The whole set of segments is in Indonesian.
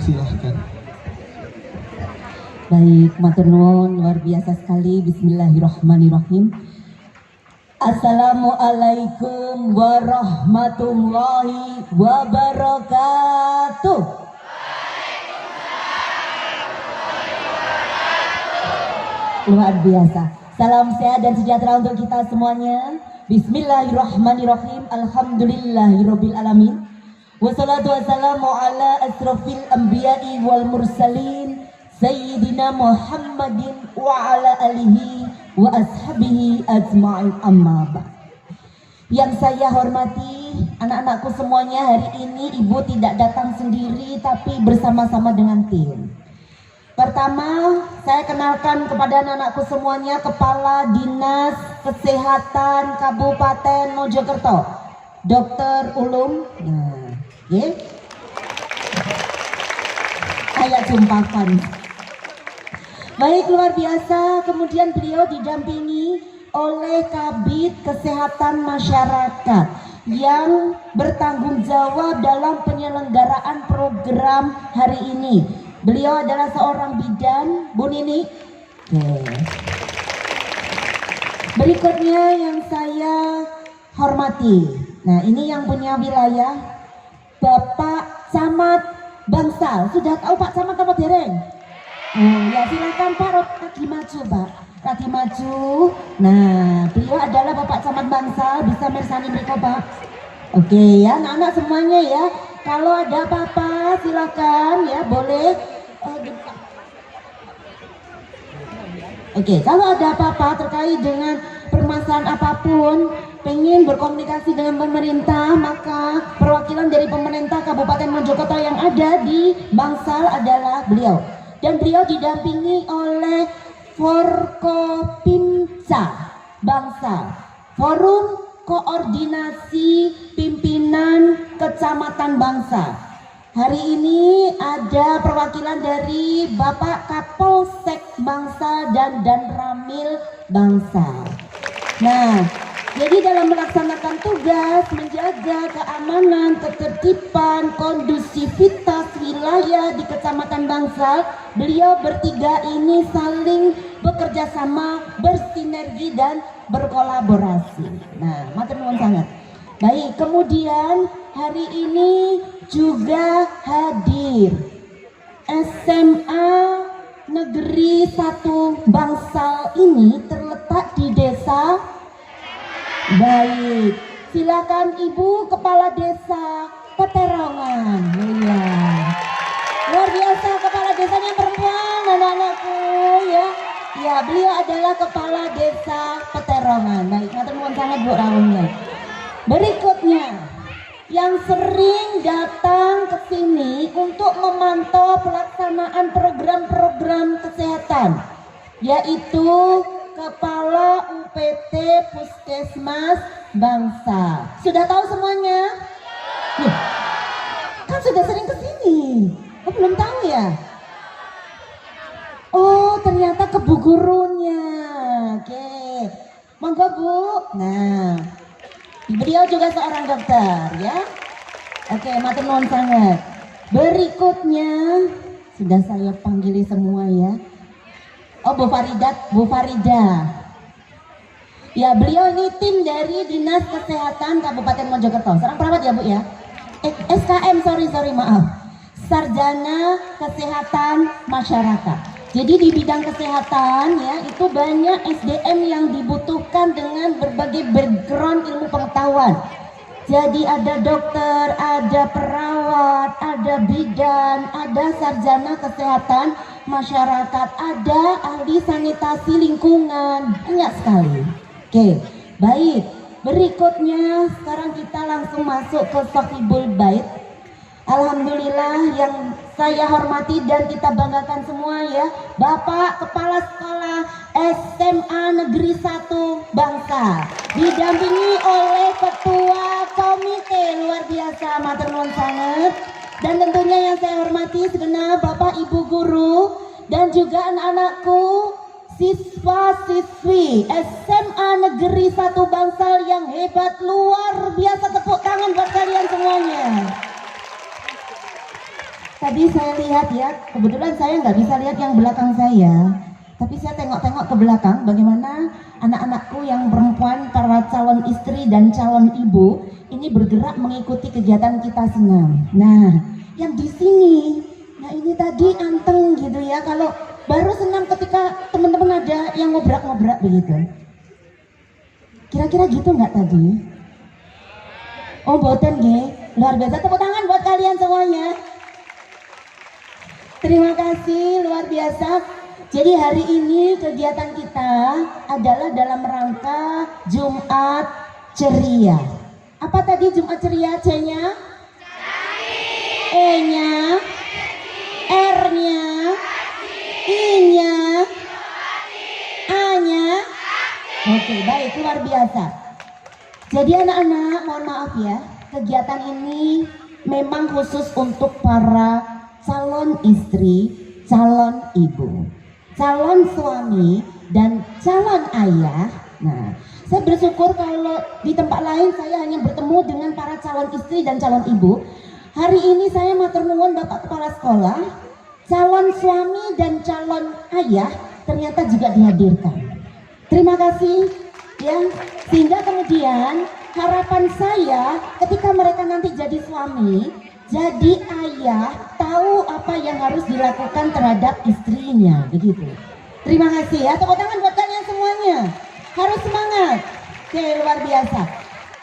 Silahkan. Baik, matur nuwun, luar biasa sekali. Bismillahirrahmanirrahim. Assalamualaikum warahmatullahi wabarakatuh. Luar biasa. Salam sehat dan sejahtera untuk kita semuanya. Bismillahirrahmanirrahim. Alhamdulillahirabbil alamin. Wassalatu wassalamu ala asrofil anbiya'i wal mursalin Sayyidina Muhammadin wa ala alihi wa ashabihi ajma'in, amma ba'd. Yang saya hormati anak-anakku semuanya, hari ini ibu tidak datang sendiri tapi bersama-sama dengan tim. Pertama, saya kenalkan kepada anak-anakku semuanya Kepala Dinas Kesehatan Kabupaten Mojokerto, Dr. Ulum. Nah, ya. Ayat jumpakan. Baik, luar biasa. Kemudian beliau didampingi oleh Kabid Kesehatan Masyarakat yang bertanggung jawab dalam penyelenggaraan program hari ini. Beliau adalah seorang bidan, Bu Nini. Berikutnya yang saya hormati. Nah, ini yang punya wilayah, Bapak Camat Bangsal. Sudah tahu Pak Camat apa dereng? Ya silakan Pak, lagi maju Pak, lagi maju. Nah, beliau adalah Bapak Camat Bangsal, bisa mersani mereka Pak. Oke ya, anak-anak semuanya ya. Kalau ada apa-apa silakan ya, boleh. Oke, kalau ada apa-apa terkait dengan permasalahan apapun, pengen berkomunikasi dengan pemerintah, maka perwakilan dari pemerintah Kabupaten Mojokerto yang ada di Bangsal adalah beliau. Dan beliau didampingi oleh Forkopimca Bangsal, Forum Koordinasi Pimpinan Kecamatan Bangsal. Hari ini ada perwakilan dari Bapak Kapolsek Bangsal dan Danramil Bangsal. Nah, jadi dalam melaksanakan tugas menjaga keamanan, ketertiban, kondusivitas wilayah di Kecamatan Bangsal, beliau bertiga ini saling bekerja sama, bersinergi dan berkolaborasi. Nah, matur nuwun sangat. Baik, kemudian hari ini juga hadir SMA Negeri 1 Bangsal ini terletak di desa. Baik, silakan Ibu Kepala Desa Peterongan. Iya, luar biasa, kepala desanya perempuan, anak-anakku ya. Ya, beliau adalah Kepala Desa Peterongan. Baik, matur nuwun sangat Bu Rawunya. Berikutnya, yang sering datang ke sini untuk memantau pelaksanaan program-program kesehatan, yaitu Kepala UPT Puskesmas Bangsal. Sudah tahu semuanya? Kan sudah sering ke sini. Oh, belum tahu ya? Oh, ternyata ke Bu Gurunya. Oke. Monggo Bu. Nah, beliau juga seorang dokter ya. Oke, matur nuwun sangat. Berikutnya sudah saya panggili semua ya. Oh, Bu Farida. Ya, beliau ini tim dari Dinas Kesehatan Kabupaten Mojokerto. Seorang perawat ya Bu ya. SKM, sorry maaf. Sarjana Kesehatan Masyarakat. Jadi di bidang kesehatan ya, itu banyak SDM yang dibutuhkan dengan berbagai background ilmu pengetahuan. Jadi ada dokter, ada perawat, ada bidan, ada sarjana kesehatan masyarakat, ada ahli sanitasi lingkungan, banyak sekali. Oke, baik. Berikutnya sekarang kita langsung masuk ke Sohibul Bait. Alhamdulillah yang saya hormati dan kita banggakan semua ya, Bapak Kepala Sekolah SMA Negeri 1 Bangsal, didampingi oleh Ketua Komite, luar biasa, matur nuwun sangat. Dan tentunya yang saya hormati segenap Bapak Ibu Guru dan juga anak-anakku, siswa-siswi SMA Negeri 1 Bangsal yang hebat, luar biasa, tepuk tangan buat kalian semuanya. Tadi Tadi saya lihat ya, kebetulan saya nggak bisa lihat yang belakang saya, tapi saya tengok-tengok ke belakang bagaimana anak-anakku yang perempuan, para calon istri dan calon ibu ini bergerak mengikuti kegiatan kita senam. Nah, yang di sini, nah ini tadi anteng gitu ya, kalau baru senam ketika teman-teman ada yang ngobrak-ngobrak begitu. Kira-kira gitu nggak tadi? Oh, boten nggih. Luar biasa, tepuk tangan buat kalian semuanya. Terima kasih, luar biasa. Jadi hari ini kegiatan kita adalah dalam rangka Jumat Ceria. Apa tadi Jumat Ceria? C-nya? E-nya? R-nya? I-nya? A-nya? Oke, baik, luar biasa. Jadi anak-anak, mohon maaf ya, kegiatan ini memang khusus untuk para calon istri, calon ibu, calon suami, dan calon ayah. Nah, saya bersyukur kalau di tempat lain saya hanya bertemu dengan para calon istri dan calon ibu. Hari ini saya matur nuwun Bapak Kepala Sekolah, calon suami dan calon ayah ternyata juga dihadirkan. Terima kasih ya, sehingga kemudian harapan saya ketika mereka nanti jadi suami, jadi ayah, tahu apa yang harus dilakukan terhadap istrinya, begitu. Terima kasih ya, tepuk tangan buat kalian semuanya. Harus semangat. Oke, luar biasa.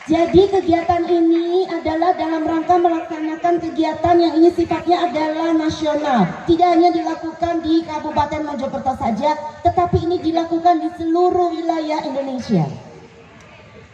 Jadi kegiatan ini adalah dalam rangka melaksanakan kegiatan yang ini sifatnya adalah nasional. Tidak hanya dilakukan di Kabupaten Mojokerto saja, tetapi ini dilakukan di seluruh wilayah Indonesia.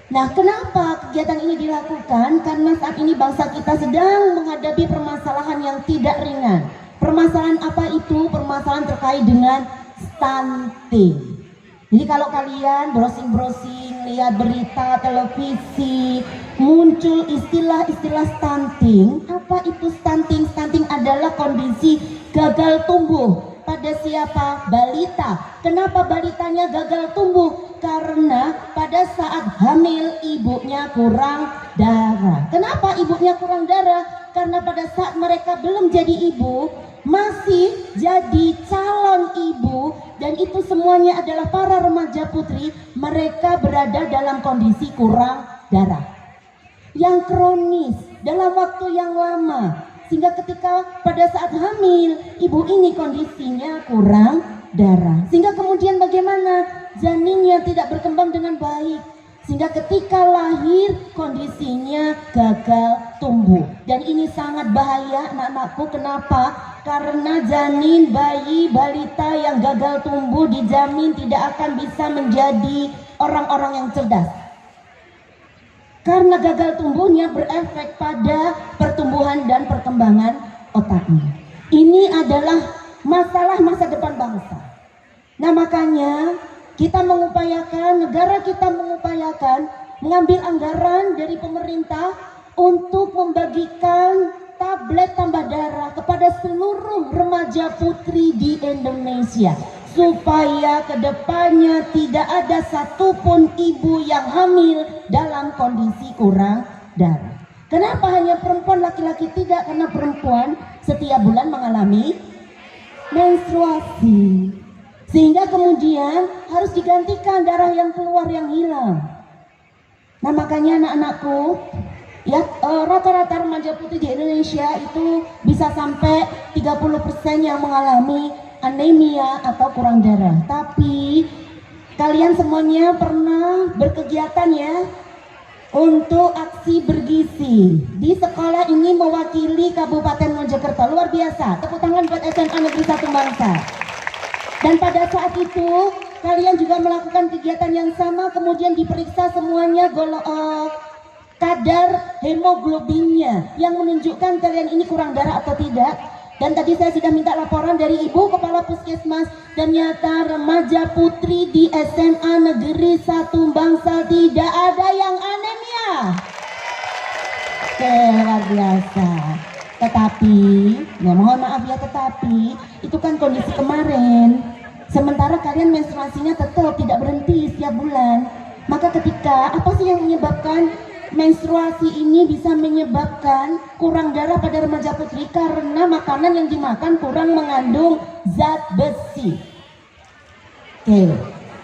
Nah, kenapa kegiatan ini dilakukan? Karena saat ini bangsa kita sedang menghadapi permasalahan yang tidak ringan. Permasalahan apa itu? Permasalahan terkait dengan stunting. Jadi kalau kalian browsing-browsing, lihat berita, televisi, muncul istilah-istilah stunting. Apa itu stunting? Stunting adalah kondisi gagal tumbuh. Pada siapa? Balita. Kenapa balitanya gagal tumbuh? Karena pada saat hamil ibunya kurang darah. Kenapa ibunya kurang darah? Karena pada saat mereka belum jadi ibu, masih jadi calon ibu, dan itu semuanya adalah para remaja putri, mereka berada dalam kondisi kurang darah yang kronis dalam waktu yang lama, sehingga ketika pada saat hamil ibu ini kondisinya kurang darah, sehingga kemudian bagaimana? Janinnya tidak berkembang dengan baik, sehingga ketika lahir kondisinya gagal tumbuh. Dan ini sangat bahaya anak-anakku. Kenapa? Karena janin, bayi, balita yang gagal tumbuh dijamin tidak akan bisa menjadi orang-orang yang cerdas. Karena gagal tumbuhnya berefek pada pertumbuhan dan perkembangan otaknya. Ini adalah masalah masa depan bangsa. Nah, makanya kita mengupayakan, negara kita mengupayakan mengambil anggaran dari pemerintah untuk membagikan tablet tambah darah kepada seluruh remaja putri di Indonesia, supaya kedepannya tidak ada satupun ibu yang hamil dalam kondisi kurang darah. Kenapa hanya perempuan, laki-laki tidak? Karena perempuan setiap bulan mengalami menstruasi, sehingga kemudian harus digantikan darah yang keluar yang hilang. Nah, makanya anak-anakku, ya, rata-rata remaja putih di Indonesia itu bisa sampai 30% yang mengalami anemia atau kurang darah. Tapi kalian semuanya pernah berkegiatan ya untuk aksi bergizi. Di sekolah ini mewakili Kabupaten Mojokerto. Luar biasa. Tepuk tangan buat SMA Negeri 1 Bangsa. Dan pada saat itu kalian juga melakukan kegiatan yang sama, kemudian diperiksa semuanya kadar hemoglobinnya yang menunjukkan kalian ini kurang darah atau tidak. Dan tadi saya sudah minta laporan dari Ibu Kepala Puskesmas, ternyata remaja putri di SMA Negeri 1 Bangsa tidak ada yang anemia. Oke, luar biasa. Tetapi, ya mohon maaf ya, tetapi itu kan kondisi kemarin. Sementara kalian menstruasinya tetap tidak berhenti setiap bulan. Maka ketika, apa sih yang menyebabkan menstruasi ini bisa menyebabkan kurang darah pada remaja putri karena makanan yang dimakan kurang mengandung zat besi. Oke,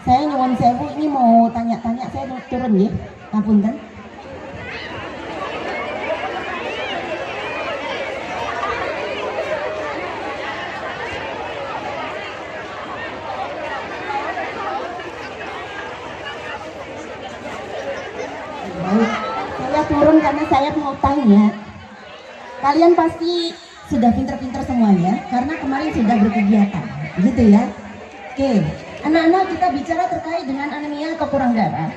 saya nyuwun sewu ini mau tanya-tanya, saya turun ya, ngapunten. Saya turun karena saya mau tanya. Kalian pasti sudah pinter-pinter semuanya karena kemarin sudah berkegiatan, gitu ya. Oke, anak-anak, kita bicara terkait dengan anemia atau kurang darah.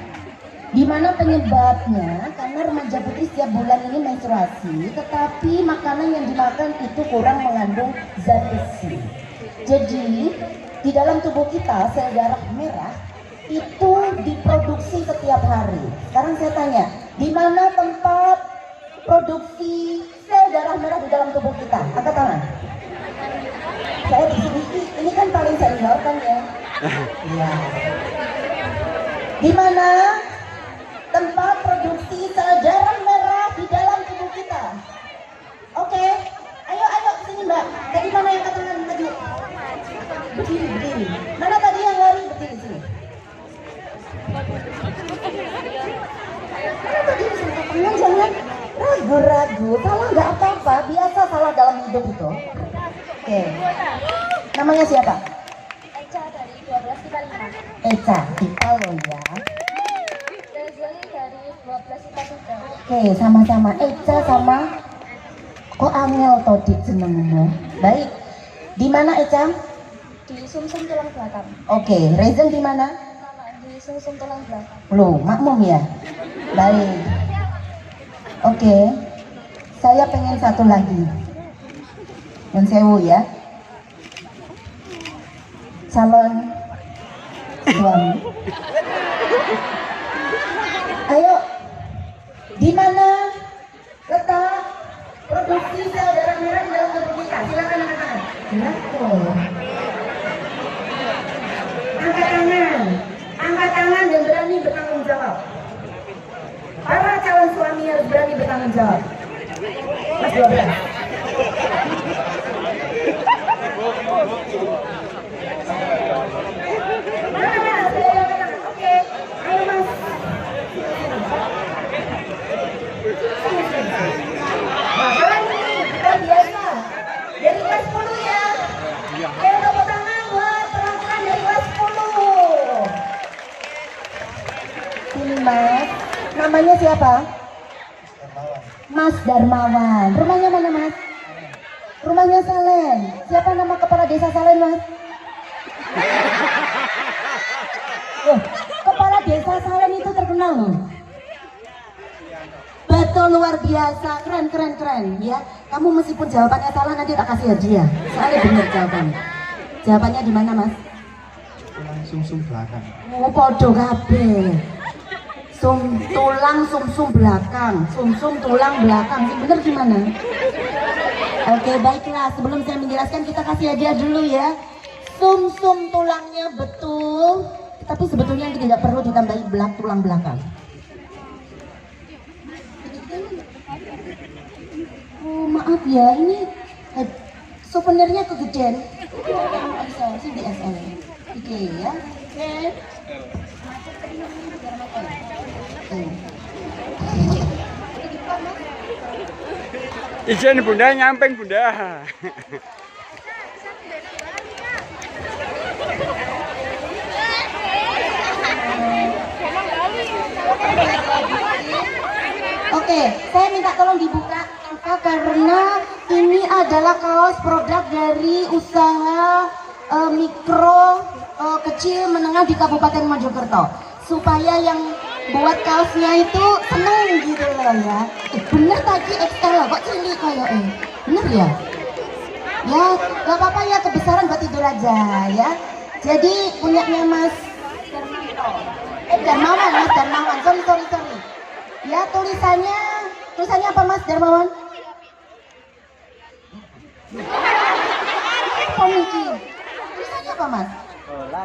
Di mana penyebabnya karena remaja putri setiap bulan ini menstruasi, tetapi makanan yang dimakan itu kurang mengandung zat besi. Jadi di dalam tubuh kita sel darah merah itu diproduksi setiap hari. Sekarang saya tanya, di mana tempat produksi sel darah merah di dalam tubuh kita? Angkat tangan. Saya di sini, ini kan paling senior kan ya? Iya. Di mana tempat produksi sel darah merah di dalam tubuh kita? Oke, ayo sini Mbak. Tadi mana yang angkat tangan maju? Berdiri. Mana tadi yang lari? Berdiri sini. Jangan ragu-ragu, salah nggak apa-apa, biasa salah dalam hidup itu. Oke, namanya siapa? Eca dari 12 IPA 5. Eca, kita loh ya. Rezen dari 12 IPA 3. Oke, sama-sama Eca sama kok angel tadi jenengmu. Baik, di mana Eca? Di sumsum tulang belakang. Oke, Rezen di mana? Sama di sumsum tulang belakang. Loh, makmum ya? Baik. Oke, saya pengen satu lagi. Dan sewu ya. Calon suami. Ayo, di mana letak produksi sel darah merah di dalam tubuh kita? Silakan angkat tangan. Angkat tangan dan berani bertanggung jawab. Para calon suami harus berani bertanggung jawab. Mas 12. Mana? Sudah angkat tangan. Oke. Ayo Mas. Nah, kalian ini bukan biasa. Dari kelas 10 ya. Oke, tepuk tangan buat perempuan dari kelas 10. Sini Mas. Namanya siapa? Mas Darmawan. Rumahnya mana Mas? Rumahnya Salen. Siapa nama kepala desa Salen Mas? Kepala desa Salen itu terkenal loh. Betul, luar biasa, keren ya. Kamu meskipun jawabannya salah nanti tak kasih hadiah. Soalnya benar jawabannya. Jawabannya di mana Mas? Sumsum belakang. Oh, podo kabeh. Tulang sumsum belakang, sumsum tulang belakang. Bener gimana? Oke, baiklah. Sebelum saya menjelaskan, kita kasih hadiah dulu ya. Sumsum tulangnya betul, tapi sebetulnya tidak perlu ditambahi tulang belakang. Oh, maaf ya, ini souvenirnya kegedean. Sini SL. Oke ya. Oke. Izin Bunda, nyamping Bunda. Oke, saya minta tolong dibuka karena ini adalah kaos produk dari usaha mikro kecil menengah di Kabupaten Mojokerto, supaya yang buat kaosnya itu seneng gitu loh ya. Bener tadi XL loh, kok cilik kayak bener ya? Ya gak apa-apa ya, kebesaran buat tidur aja ya. Jadi punyanya Mas Darmawan, Mas Darmawan, sorry. Ya tulisannya apa Mas Darmawan? Komiki. Tulisannya apa Mas? Bola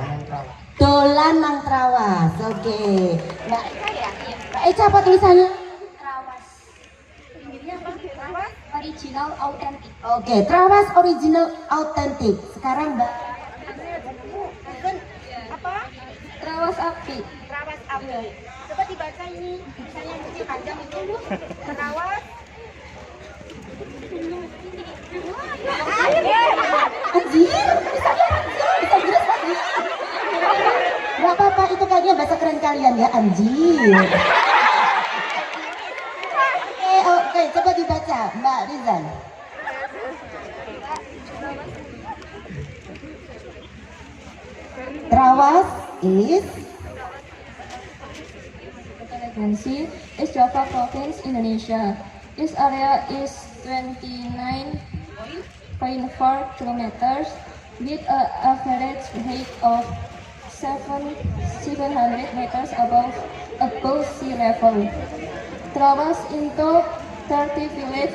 netral. Dolan nang Trawas. Oke. Mbak Eca apa tulisannya? Trawas. Original authentic. Oke, Trawas original authentic. Sekarang Mbak Trawas api. Trawas api. Coba dibaca ini, misalnya yang kecil panjang itu. Trawas. Anjir, bisa jelas lagi. Gak apa-apa, itu kayaknya bahasa keren kalian ya, anjir. Oke, coba dibaca, Mbak Rizan. Trawas is Regency is Java Province, Indonesia. This area is 29.4 kilometers with an average height of 700 meters above sea level. Trawas into 30 villages.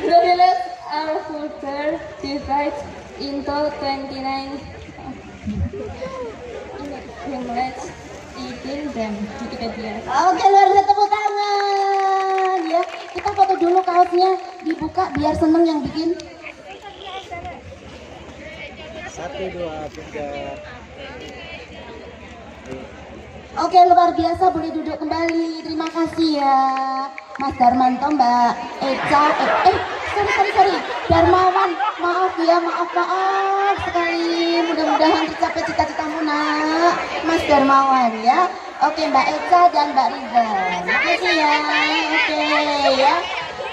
The villages are further divided into 29 villages. Eating them. Wikipedia. Oke, luar biasa, tepuk tangan ya. Kita foto dulu kaosnya, dibuka biar seneng yang bikin. 1, 2, 3. Oke, luar biasa, boleh duduk kembali. Terima kasih ya Mas Darmanto, Mbak Eca. Sorry. Darmawan, maaf sekali. Mudah-mudahan tercapai cita-citamu nak, Mas Darmawan ya. Oke, Mbak Eca dan Mbak Riza. Terima kasih ya. Oke ya.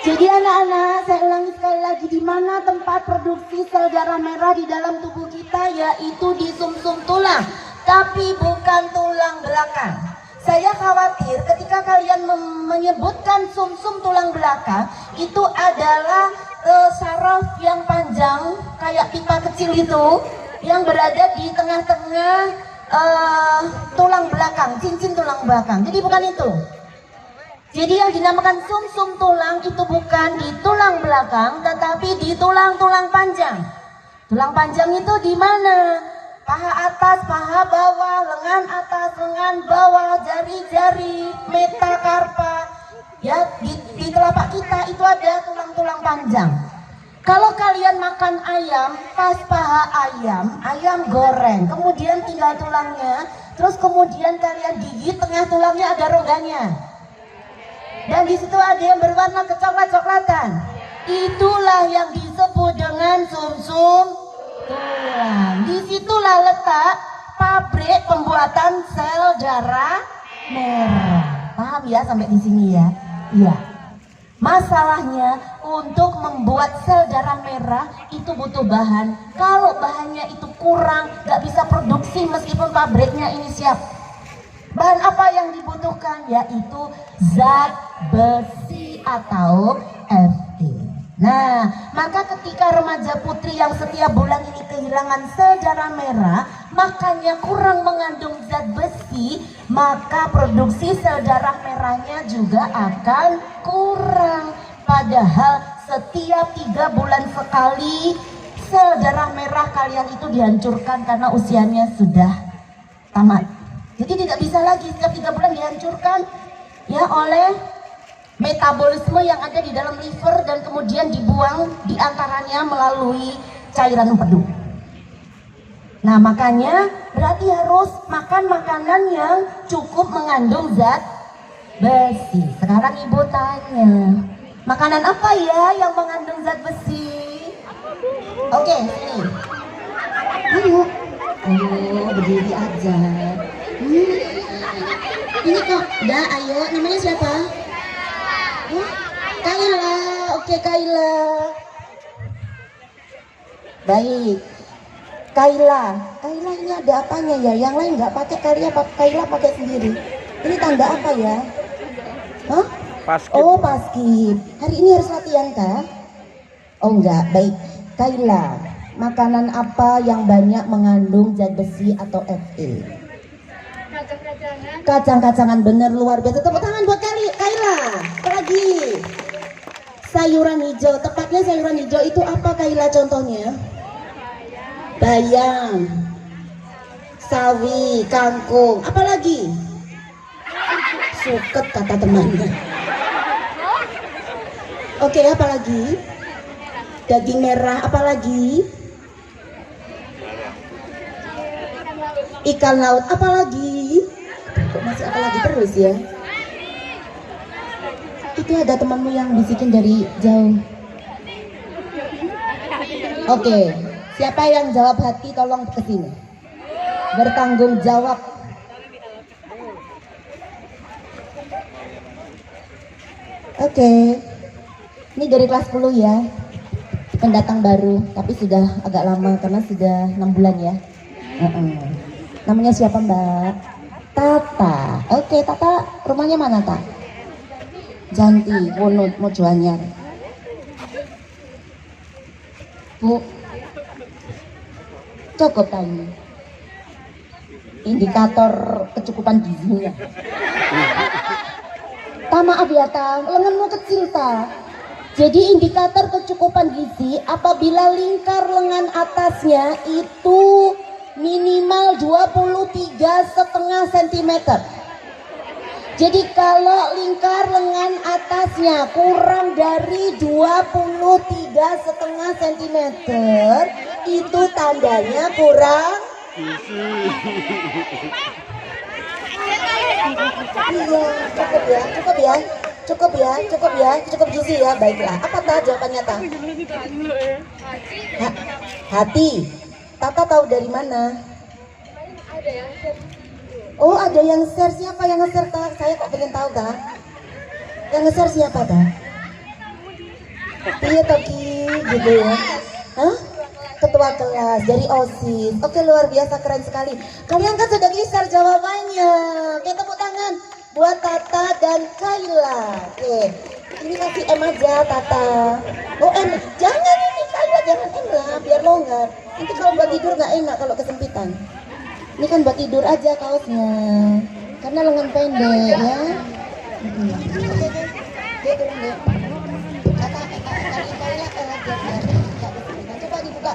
Jadi anak-anak, saya ulangi sekali lagi, di mana tempat produksi sel darah merah di dalam tubuh kita, yaitu di sumsum tulang, tapi bukan tulang belakang. Saya khawatir ketika kalian menyebutkan sumsum tulang belakang, itu adalah saraf yang panjang kayak pipa kecil itu, yang berada di tengah-tengah tulang belakang, cincin tulang belakang. Jadi bukan itu. Jadi yang dinamakan sumsum tulang itu bukan di tulang belakang, tetapi di tulang-tulang panjang. Tulang panjang itu di mana? Paha atas, paha bawah, lengan atas, lengan bawah, jari-jari, metakarpa. Ya, di telapak kita itu ada tulang-tulang panjang. Kalau kalian makan ayam, pas paha ayam goreng, kemudian tinggal tulangnya, terus kemudian kalian gigit, tengah tulangnya ada rongganya. Dan di situ ada yang berwarna kecoklat-coklatan. Itulah yang disebut dengan sumsum tulang. Disitulah letak pabrik pembuatan sel darah merah. Paham ya sampai di sini ya? Iya. Masalahnya untuk membuat sel darah merah itu butuh bahan. Kalau bahannya itu kurang, nggak bisa produksi meskipun pabriknya ini siap. Bahan apa yang dibutuhkan? Yaitu zat besi atau Fe. Nah, maka ketika remaja putri yang setiap bulan ini kehilangan sel darah merah, makanya kurang mengandung zat besi, maka produksi sel darah merahnya juga akan kurang. Padahal setiap 3 bulan sekali sel darah merah kalian itu dihancurkan karena usianya sudah tamat. Jadi tidak bisa lagi setiap 3 bulan dihancurkan ya oleh metabolisme yang ada di dalam liver dan kemudian dibuang diantaranya melalui cairan empedu. Nah makanya berarti harus makan makanan yang cukup mengandung zat besi. Sekarang ibu tanya, makanan apa ya yang mengandung zat besi? Oke, sini. Ayo, berdiri aja. Ini kok, ayo, namanya siapa? Kaila, oke Kaila. Baik, Kaila ini ada apanya ya? Yang lain nggak pakai Kaila pakai sendiri. Ini tanda apa ya? Hah? Paskib. Oh paskib. Hari ini harus latihan kah? Oh enggak, baik. Kaila, makanan apa yang banyak mengandung zat besi atau Fe? Kacang-kacangan, bener, luar biasa. Tepuk tangan buat Kaila. Lagi sayuran hijau, tepatnya sayuran hijau itu apa Kaila contohnya? Bayam. sawi, kangkung, apalagi? Suket kata temannya. Oke, apalagi? Daging merah, apalagi? Ikan laut, apalagi? Kok masih apalagi terus ya? Itu ada temanmu yang bisikin dari jauh. Oke, siapa yang jawab hati tolong kesini. Bertanggung jawab. Oke, ini dari kelas 10 ya. Pendatang baru, tapi sudah agak lama karena sudah 6 bulan ya. Namanya siapa Mbak? Tata. Oke, Tata, rumahnya mana Tak? Janti, Wonut, Mojoanyar. Bu, cukup tanya. Indikator kecukupan gizinya. Ta, maaf ya Ta, lenganmu kecil Ta. Jadi indikator kecukupan gizi apabila lingkar lengan atasnya itu minimal 23,5 cm. Jadi kalau lingkar lengan atasnya kurang dari 23,5 cm, itu tandanya kurang iya, cukup gizi ya. Baiklah, apa Ta jawabannya Ta? Hati. Tata tahu dari mana? Oh, ada yang share. Siapa yang nge-share Ta? Saya kok pengen tahu Ta. Yang nge-share siapa Ta? Iya Toki, gitu ya. Hah? Ketua kelas dari OSIS. Oke, luar biasa, keren sekali. Kalian kan sudah share jawabannya. Oke, tepuk tangan buat Tata dan Kayla. Oke, ini kasih M aja Tata. Oh M, jangan ini Kayla, jangan M lah, biar longgar. Nanti kalau buat tidur nggak enak kalau kesempitan. Ini kan buat tidur aja kaosnya, karena lengan pendek ya. Oke, dia turun deh. Tata, Kayla, coba dibuka.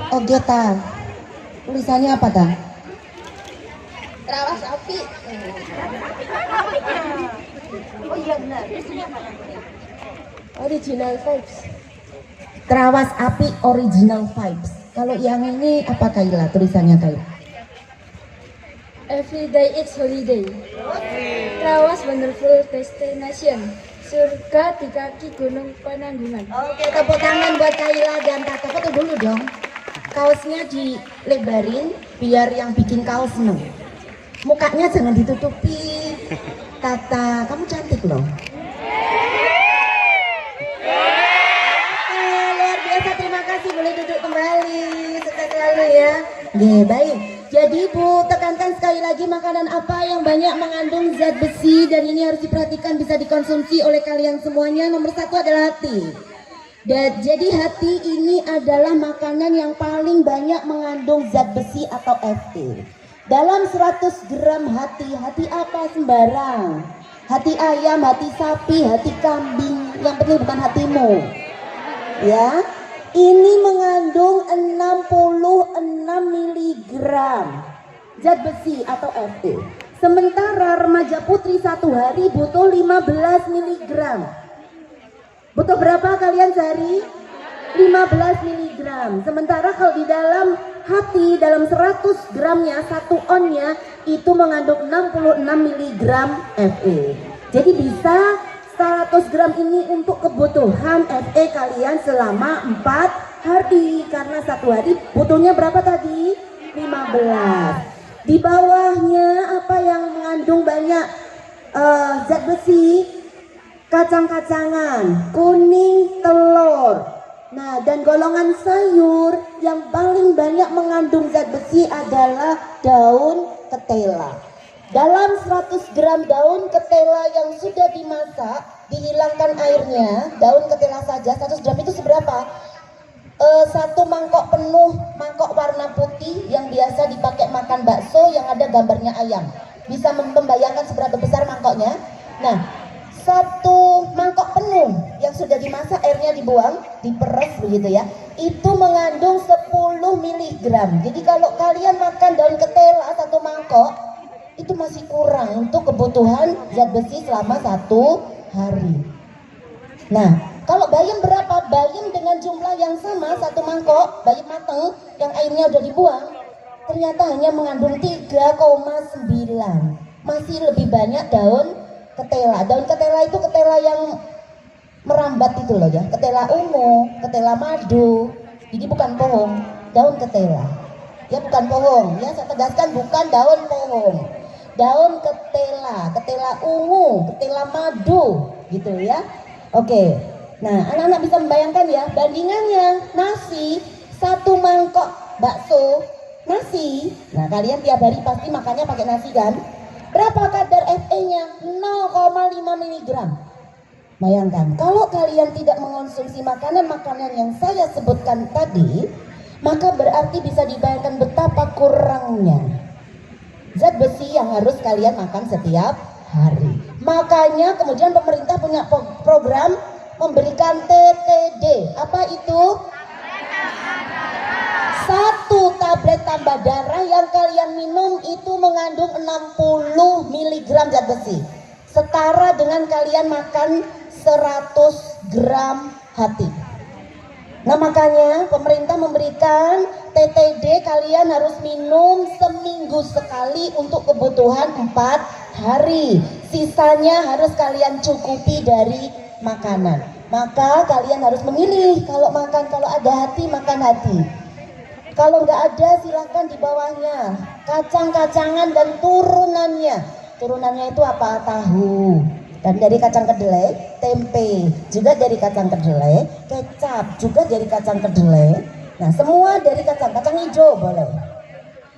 Oh Geta, tulisannya apa Ta? Trawas api. Oh iya benar. Original vibes. Trawas api original vibes. Kalau yang ini apa Kayla? Tulisannya Kayla. Every day it's holiday. Trawas wonderful destination. Surga di kaki gunung penanggungan. Oke, tepuk tangan buat Kayla dan Tata. Foto dulu dong. Kaosnya dilebarin biar yang bikin kaos seneng. Mukanya jangan ditutupi. Tata, kamu cantik loh. Luar biasa, terima kasih. Boleh duduk kembali. Sukses selalu ya. Baik. Jadi Bu, tekankan sekali lagi makanan apa yang banyak mengandung zat besi dan ini harus diperhatikan bisa dikonsumsi oleh kalian semuanya. Nomor 1 adalah hati. Dan jadi hati ini adalah makanan yang paling banyak mengandung zat besi atau Fe. Dalam 100 gram hati apa sembarang? Hati ayam, hati sapi, hati kambing, yang penting bukan hatimu. Ya, ini mengandung 66 mg zat besi atau Fe. Sementara remaja putri satu hari butuh 15 mg. Butuh berapa kalian sehari? 15 mg. Sementara kalau di dalam hati, dalam 100 gramnya, 1 onnya itu mengandung 66 mg Fe. Jadi bisa 100 gram ini untuk kebutuhan Fe kalian selama 4 hari. Karena satu hari butuhnya berapa tadi? 15. Di bawahnya apa yang mengandung banyak zat besi? Kacang-kacangan, kuning, telur. Nah, dan golongan sayur yang paling banyak mengandung zat besi adalah daun ketela. Dalam 100 gram daun ketela yang sudah dimasak, dihilangkan airnya, daun ketela saja 100 gram itu seberapa? 1 mangkok penuh, mangkok warna putih yang biasa dipakai makan bakso yang ada gambarnya ayam. Bisa membayangkan seberapa besar mangkoknya? Nah, 1 mangkok penuh yang sudah dimasak, airnya dibuang, diperes begitu ya. Itu mengandung 10 miligram. Jadi kalau kalian makan daun ketela 1 mangkok, itu masih kurang untuk kebutuhan zat besi selama 1 hari. Nah, kalau bayam berapa? Bayam dengan jumlah yang sama 1 mangkok, bayam mateng yang airnya udah dibuang, ternyata hanya mengandung 3,9. Masih lebih banyak daun ketela. Daun ketela itu ketela yang merambat itu loh ya, ketela ungu, ketela madu. Jadi bukan pohon, daun ketela. Ya bukan pohon, ya saya tegaskan bukan daun pohon. Daun ketela, ketela ungu, ketela madu gitu ya. Oke. Nah, anak-anak bisa membayangkan ya, bandingannya nasi 1 mangkok bakso, nasi. Nah, kalian tiap hari pasti makannya pakai nasi kan? Berapa kadar Fe-nya? 0,5 miligram. Bayangkan, kalau kalian tidak mengonsumsi makanan-makanan yang saya sebutkan tadi, maka berarti bisa dibayangkan betapa kurangnya zat besi yang harus kalian makan setiap hari. Makanya kemudian pemerintah punya program memberikan TTD. Apa itu? 1 tablet tambah darah yang kalian minum itu mengandung 60 mg zat besi. Setara dengan kalian makan 100 gram hati. Nah makanya pemerintah memberikan TTD, kalian harus minum seminggu sekali untuk kebutuhan 4 hari. Sisanya harus kalian cukupi dari makanan. Maka kalian harus memilih, kalau makan, kalau ada hati makan hati. Kalau nggak ada silahkan di bawahnya kacang-kacangan dan turunannya. Turunannya itu apa? Tahu. Dan dari kacang kedelai, tempe juga dari kacang kedelai, kecap juga dari kacang kedelai. Nah semua dari kacang hijau boleh,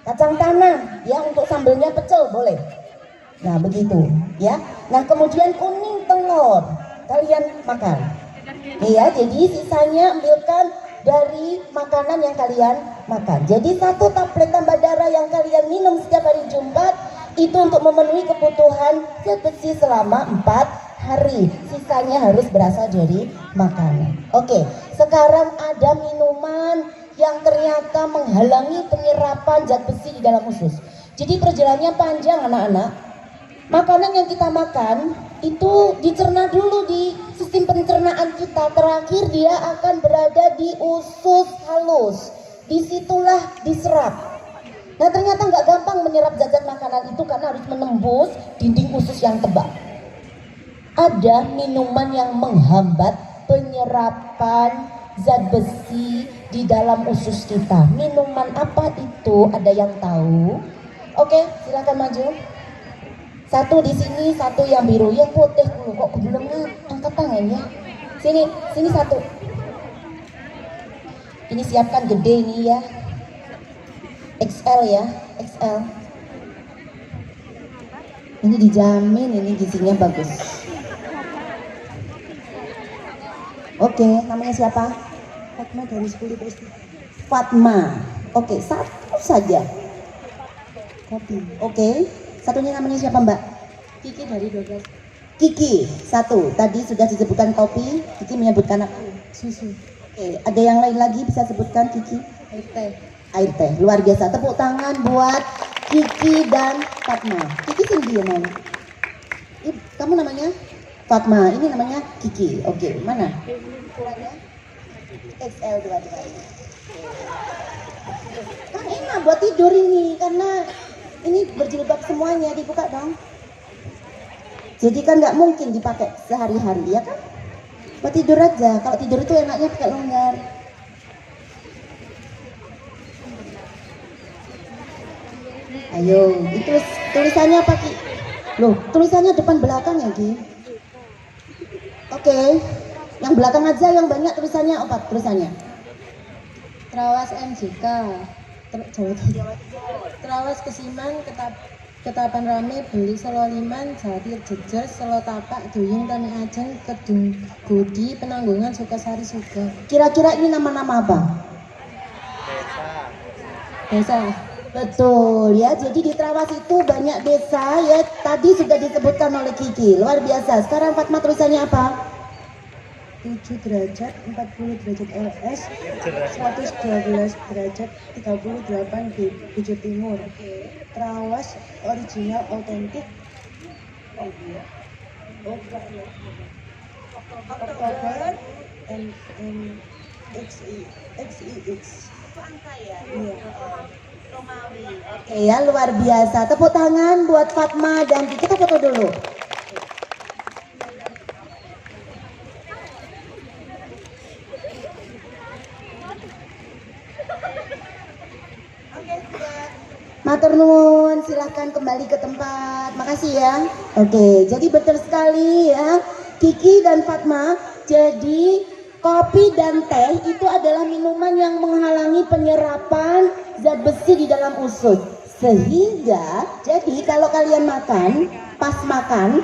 kacang tanah ya untuk sambelnya pecel boleh. Nah begitu ya. Nah kemudian kuning telur kalian makan. Iya, jadi sisanya ambilkan dari makanan yang kalian makan. Jadi 1 tablet tambah darah yang kalian minum setiap hari Jumat itu untuk memenuhi kebutuhan zat besi selama 4 hari. Sisanya harus berasal dari makanan. Oke, sekarang ada minuman yang ternyata menghalangi penyerapan zat besi di dalam usus. Jadi perjalanannya panjang anak-anak. Makanan yang kita makan itu dicerna dulu di sistem pencernaan kita. Terakhir dia akan berada di usus halus. Disitulah diserap. Nah ternyata nggak gampang menyerap zat-zat makanan itu karena harus menembus dinding usus yang tebal. Ada minuman yang menghambat penyerapan zat besi di dalam usus kita. Minuman apa itu? Ada yang tahu? Oke, silakan maju. 1 di sini, 1 yang biru, yang putih dulu. Kok belum angkat tangan ya? Sini 1. Ini siapkan gede nih ya. XL ya, XL. Ini dijamin ini gizinya bagus. Oke, namanya siapa? Fatma dari 10 SD. Fatma. Oke, 1 saja. Kopi. Oke, satunya namanya siapa Mbak? Kiki dari 12. Kiki, 1. Tadi sudah disebutkan kopi. Kiki menyebutkan apa? Susu. Oke, ada yang lain lagi bisa sebutkan Kiki? Air teh. Air teh, luar biasa. Tepuk tangan buat Kiki dan Fatma. Kiki sendiri mana? Kamu namanya? Fatma, ini namanya Kiki. Oke, mana? XL 2. Kan enak buat tidur ini, karena ini berjilbab semuanya, dibuka dong. Jadi kan nggak mungkin dipakai sehari-hari, ya kan? Buat tidur aja, kalau tidur itu enaknya pakai longgar. Ayo, itu tulisannya apa Ki? Loh, tulisannya depan belakang ya Ki? Oke, yang belakang aja yang banyak tulisannya apa tulisannya? Trawas MJK. Trawas Kesiman, Ketapan Rame, Beli Seloliman, Jatir Jejer, Selo Tapak, Duyung, Tani Ajeng, Kedung Gudi, Penanggungan, Sukasari Suga. Kira-kira ini nama-nama apa? Desa. Betul ya, jadi di Trawas itu banyak desa ya, tadi sudah disebutkan oleh Kiki, luar biasa. Sekarang Fatma tulisannya apa? 7 derajat 40 derajat LS 112 derajat 38 bujur timur. Trawas original autentik Oktober XIX. Iya. Oke ya, luar biasa. Tepuk tangan buat Fatma dan kita foto dulu. Matur nuwun, silahkan kembali ke tempat. Makasih ya. Oke, jadi betul sekali ya, Kiki dan Fatma. Jadi kopi dan teh itu adalah minuman yang menghalangi penyerapan zat besi di dalam usus. Sehingga, jadi kalau kalian makan, pas makan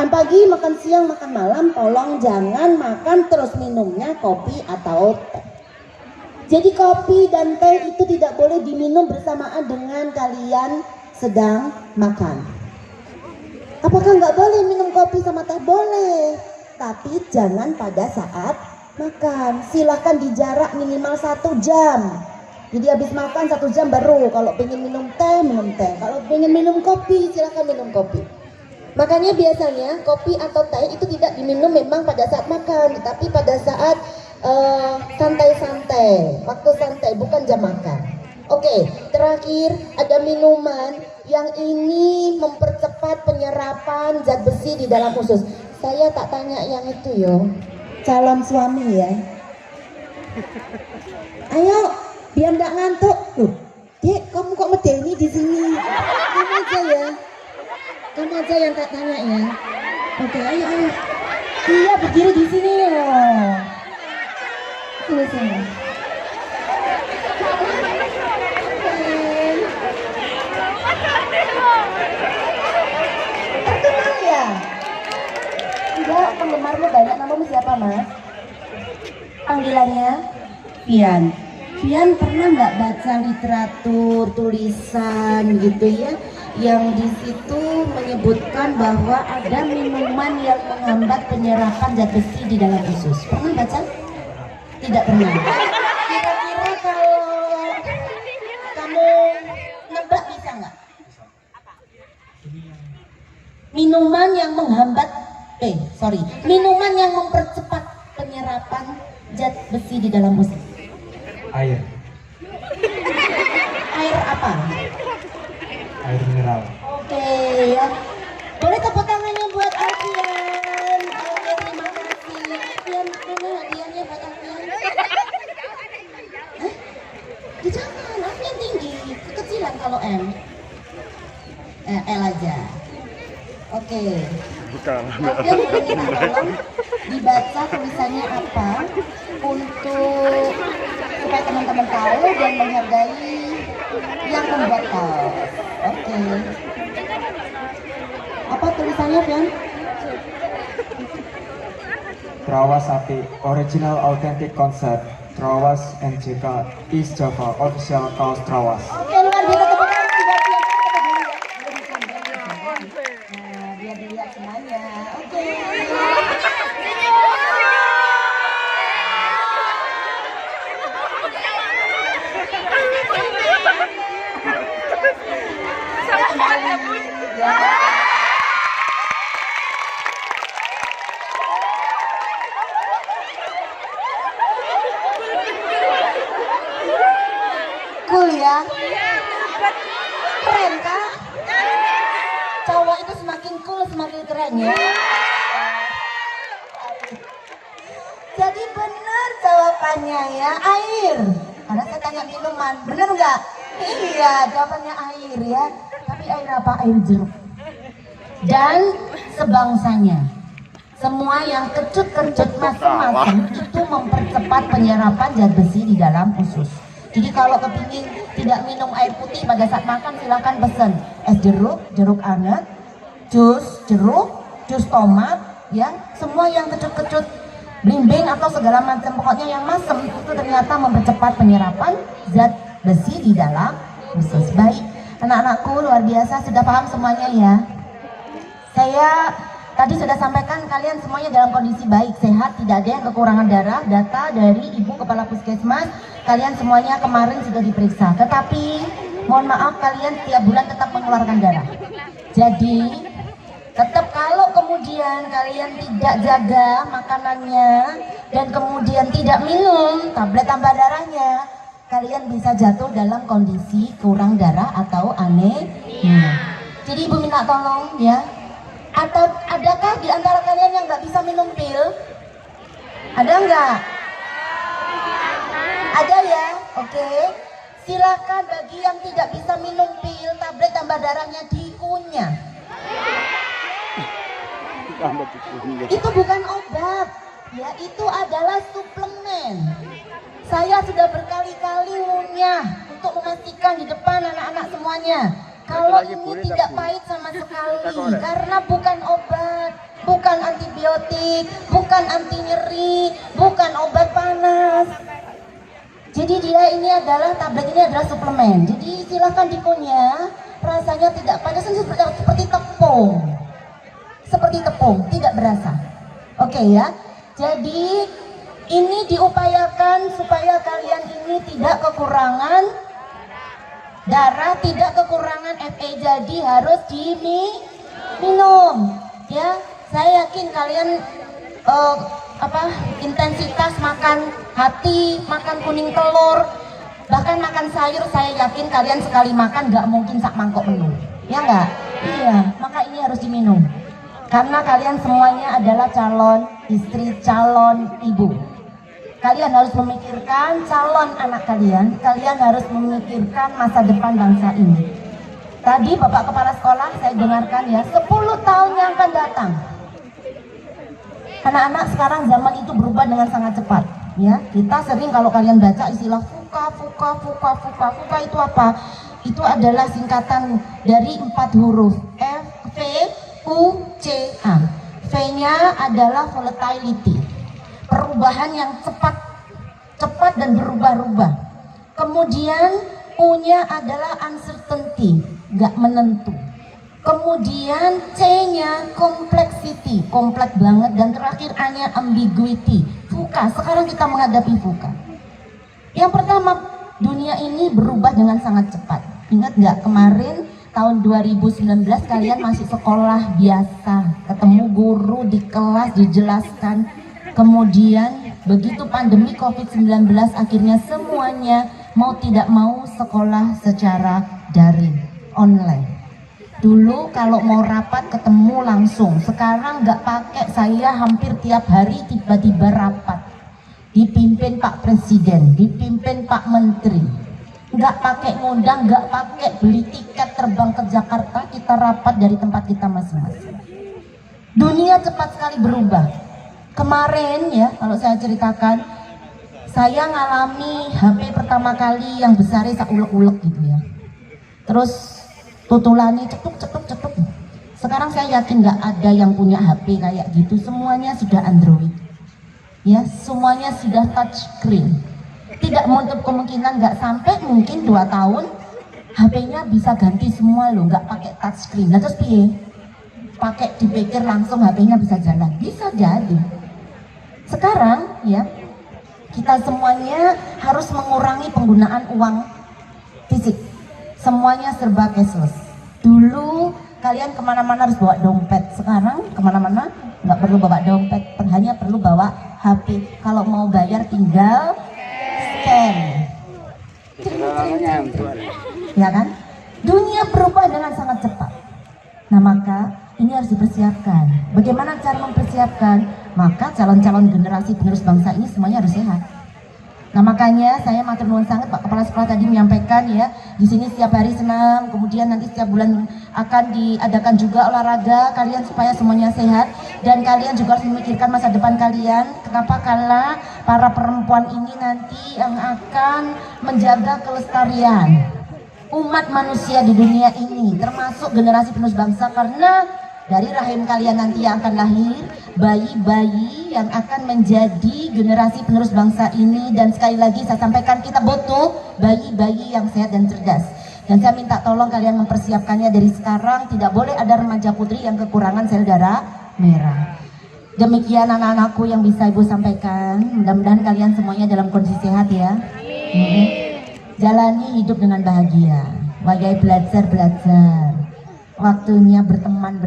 pagi, makan siang, makan malam, tolong jangan makan terus minumnya kopi atau teh. Jadi kopi dan teh itu tidak boleh diminum bersamaan dengan kalian sedang makan. Apakah nggak boleh minum kopi sama teh? Boleh, tapi jangan pada saat makan. Silahkan dijarak minimal 1 jam. Jadi habis makan 1 jam baru. Kalau pengen minum teh, minum teh. Kalau pengen minum kopi, silahkan minum kopi. Makanya biasanya kopi atau teh itu tidak diminum memang pada saat makan, tetapi pada saat santai-santai, waktu santai, bukan jam makan. Oke, terakhir ada minuman yang ini mempercepat penyerapan zat besi di dalam usus. Saya tak tanya yang itu yo, calon suami ya. Ayo, biar nggak ngantuk. Loh, Dek, kamu kok medeni di sini? Kamu aja ya. Kamu aja yang tak tanya ya. Oke, ayo. Iya, berdiri di sini ya. Sini. Terkenal ya? Enggak, penggemarmu banyak. Namamu siapa, Mas? Panggilannya? Fian. Fian pernah nggak baca literatur, tulisan gitu ya, yang di situ menyebutkan bahwa ada minuman yang menghambat penyerapan zat besi di dalam usus? Pernah baca? Tidak pernah. Kira-kira kalau kamu nebak bisa nggak? Minuman yang menghambat, minuman yang mempercepat penyerapan zat besi di dalam usus. Air. Air apa? Air mineral. Oke ya. Boleh tepuk tangannya buat Alfian. Oke, terima kasih. Alfian, mana hadiahnya buat Alfian? Hah? Jangan, Alfian tinggi. Kekecilan kalau M. L aja. Oke. Alfian boleh minta tolong dibaca tulisannya apa untuk supaya teman-teman tahu dan menghargai yang membuat kaos. Oke. Apa tulisannya, Fian? Trawas Sapi Original Authentic Concept. Trawas NJK East Java Official Kaos Trawas. Oke, luar biasa, tepuk tangan buat Fian. Nah, biar dilihat semuanya. Oke. Ya. Cool ya? Keren kah? Cowok itu semakin cool semakin keren ya. Jadi benar jawabannya ya, air. Karena saya tanya minuman, benar nggak? Iya, jawabannya air ya. Tapi air apa? Air jeruk. Dan sebangsanya, semua yang kecut-kecut masam-masam itu mempercepat penyerapan zat besi di dalam usus. Jadi kalau kepingin tidak minum air putih pada saat makan, silakan pesen es jeruk, jeruk anget, jus jeruk, jus tomat, ya, semua yang kecut-kecut, blimbing atau segala macam, pokoknya yang masam itu ternyata mempercepat penyerapan zat besi di dalam usus. Baik, anak-anakku luar biasa, sudah paham semuanya ya. Saya Tadi sudah sampaikan kalian semuanya dalam kondisi baik, sehat, tidak ada yang kekurangan darah. Data dari Ibu Kepala Puskesmas, kalian semuanya kemarin sudah diperiksa. Tetapi mohon maaf, kalian setiap bulan tetap mengeluarkan darah. Jadi tetap kalau kemudian kalian tidak jaga makanannya dan kemudian tidak minum tablet tambah darahnya, kalian bisa jatuh dalam kondisi kurang darah atau anemia. Jadi Ibu minta tolong ya. Atau adakah di antara kalian yang nggak bisa minum pil? Ada nggak? Ada ya? Oke. Silakan bagi yang tidak bisa minum pil, tablet tambah darahnya dikunyah. Itu bukan obat, ya itu adalah suplemen. Saya sudah berkali-kali ngunyah untuk memastikan di depan anak-anak semuanya. Kalau ini tidak pahit sama sekali, karena bukan obat, bukan antibiotik, bukan anti nyeri, bukan obat panas. Jadi dia ini adalah tablet, ini adalah suplemen. Jadi silahkan dikunyah, rasanya tidak panas, seperti tepung. Seperti tepung, tidak berasa. Oke ya. Jadi ini diupayakan supaya kalian ini tidak kekurangan darah, tidak kekurangan Fe, jadi harus diminum. Ya, saya yakin kalian intensitas makan hati, makan kuning telur, bahkan makan sayur, saya yakin kalian sekali makan nggak mungkin sak mangkok penuh. Ya nggak? Iya, maka ini harus diminum. Karena kalian semuanya adalah calon istri, calon ibu. Kalian harus memikirkan calon anak kalian, kalian harus memikirkan masa depan bangsa ini. Tadi Bapak Kepala Sekolah saya dengarkan ya, 10 tahun yang akan datang. Anak-anak sekarang zaman itu berubah dengan sangat cepat. Ya, kita sering kalau kalian baca istilah fuka itu apa? Itu adalah singkatan dari 4 huruf F, V, U, C, A. V-nya adalah volatility, perubahan yang cepat dan berubah-ubah. Kemudian U-nya adalah uncertainty, nggak menentu. Kemudian C-nya complexity, kompleks banget. Dan terakhir A-nya ambiguity, VUCA. Sekarang kita menghadapi VUCA. Yang pertama, dunia ini berubah dengan sangat cepat. Ingat nggak kemarin tahun 2019 kalian masih sekolah biasa, ketemu guru di kelas dijelaskan. Kemudian begitu pandemi COVID-19 akhirnya semuanya mau tidak mau sekolah secara daring, online. Dulu kalau mau rapat ketemu langsung, sekarang nggak pakai, saya hampir tiap hari tiba-tiba rapat. Dipimpin Pak Presiden, dipimpin Pak Menteri. Nggak pakai ngundang, nggak pakai beli tiket terbang ke Jakarta, kita rapat dari tempat kita masing-masing. Dunia cepat sekali berubah. Kemarin ya, kalau saya ceritakan, saya ngalami HP pertama kali yang besarnya sak ulek-ulek gitu ya. Terus tutulannya cetuk. Sekarang saya yakin nggak ada yang punya HP kayak gitu, semuanya sudah Android. Ya, semuanya sudah touch screen. Tidak menutup kemungkinan nggak sampai mungkin 2 tahun HP-nya bisa ganti semua loh, nggak pakai touch screen. Nah terus piye? Pakai dipikir langsung HP-nya bisa jalan, bisa jadi. Sekarang ya, kita semuanya harus mengurangi penggunaan uang fisik. Semuanya serba cashless. Dulu kalian kemana-mana harus bawa dompet, sekarang kemana-mana nggak perlu bawa dompet, hanya perlu bawa HP. Kalau mau bayar tinggal scan. Ya kan? Dunia berubah dengan sangat cepat. Nah maka ini harus dipersiapkan. Bagaimana cara mempersiapkan? Maka calon-calon generasi penerus bangsa ini semuanya harus sehat. Nah makanya saya matur nuwun sangat, Pak Kepala Sekolah tadi menyampaikan ya, di sini setiap hari senam, kemudian nanti setiap bulan akan diadakan juga olahraga kalian supaya semuanya sehat, dan kalian juga harus memikirkan masa depan kalian. Kenapa? Karena para perempuan ini nanti yang akan menjaga kelestarian umat manusia di dunia ini, termasuk generasi penerus bangsa, karena dari rahim kalian nanti yang akan lahir bayi-bayi yang akan menjadi generasi penerus bangsa ini. Dan sekali lagi saya sampaikan, kita butuh bayi-bayi yang sehat dan cerdas. Dan saya minta tolong kalian mempersiapkannya dari sekarang. Tidak boleh ada remaja putri yang kekurangan sel darah merah. Demikian anak-anakku yang bisa Ibu sampaikan. Mudah-mudahan kalian semuanya dalam kondisi sehat ya. Jalani hidup dengan bahagia. Wagai belajar. Waktunya berteman.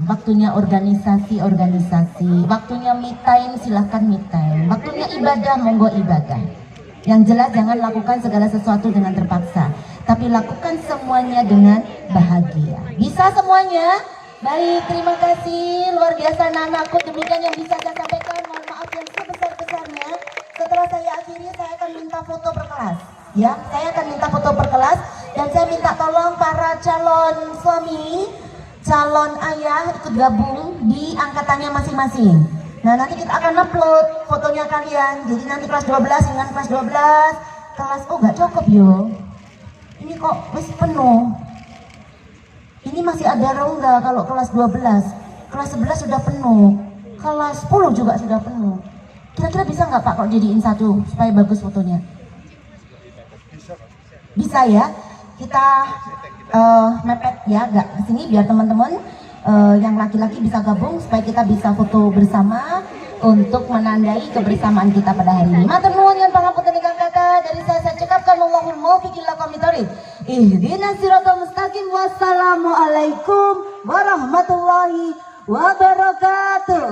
Waktunya organisasi. Waktunya me time, silahkan me time. Waktunya ibadah, monggo ibadah. Yang jelas jangan lakukan segala sesuatu dengan terpaksa. Tapi lakukan semuanya dengan bahagia. Bisa semuanya? Baik, terima kasih. Luar biasa anak-anakku. Demikian yang bisa saya sampaikan. Mohon maaf yang sebesar-besarnya. Setelah saya akhiri, saya akan minta foto per kelas. Ya, saya akan minta foto per kelas. Dan saya minta tolong para calon suami, calon ayah ikut gabung di angkatannya masing-masing. Nah, nanti kita akan upload fotonya kalian. Jadi nanti kelas 12 dengan kelas 12. Kelas, oh nggak cukup yo. Ini kok masih penuh. Ini masih ada rongga kalau kelas 12. Kelas 11 sudah penuh. Kelas 10 juga sudah penuh. Kira-kira bisa nggak Pak kalau jadiin satu supaya bagus fotonya? Bisa ya? Kita mepet ya agak ke sini biar teman-teman yang laki-laki bisa gabung supaya kita bisa foto bersama untuk menandai kebersamaan kita pada hari ini. Matur nuwun yen pangapunten ingkang kata dari saya cekapkan Allahul muwaffiq ila aqwamit thoriq. Ihdinas siratal mustaqim. Wassalamualaikum warahmatullahi wabarakatuh.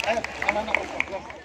Ayo, anak-anak.